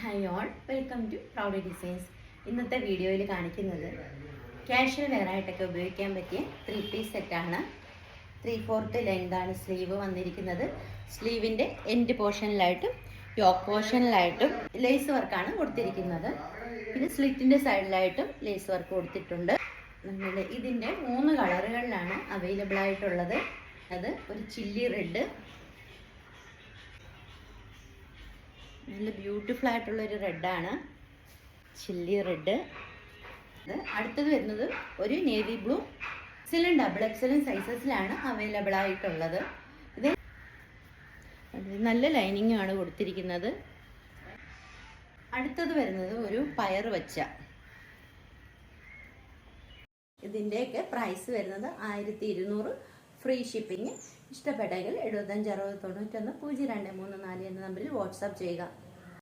Hi all, welcome to Proudy designs. ഇന്നത്തെ വീഡിയോയിൽ കാണിക്കുന്നത് കാഷ്വൽ വെയറായിട്ടൊക്കെ ഉപയോഗിക്കാൻ പറ്റിയ 3-പീസ് സെറ്റാണ്. 3/4 ലെങ്താണ് സ്ലീവ് വന്നിരിക്കുന്നത്. സ്ലീവിൻ്റെ എൻഡ് പോർഷനിലായിട്ടും യോക്ക് പോർഷനിലായിട്ടും ലേസ് വർക്കാണ് കൊടുത്തിരിക്കുന്നത്. പിന്നെ സ്ലിറ്റിൻ്റെ സൈഡിലായിട്ടും ലേസ് വർക്ക് കൊടുത്തിട്ടുണ്ട്. ഇതിൻ്റെ 3 കളറുകളിലാണ് അവൈലബിൾ ആയിട്ടുള്ളത്. അത് ഒരു ചില്ലി റെഡ്, നല്ല ബ്യൂട്ടിഫുൾ ആയിട്ടുള്ളൊരു റെഡാണ്, ചില്ലി റെഡ്. അടുത്തത് വരുന്നത് ഒരു നേവി ബ്ലൂ. എക്സലും ഡബിൾ എക്സലും സൈസസിലാണ് അവൈലബിൾ ആയിട്ടുള്ളത്. ഇത് നല്ല ലൈനിങ് ആണ് കൊടുത്തിരിക്കുന്നത്. അടുത്തത് വരുന്നത് ഒരു പയർ വച്ച. ഇതിൻ്റെയൊക്കെ പ്രൈസ് വരുന്നത് 1200, ഫ്രീ ഷിപ്പിംഗ്. ഇഷ്ടപ്പെട്ടെങ്കിൽ 75 60 91 0234 എന്ന നമ്പറിൽ വാട്സാപ്പ് ചെയ്യുക.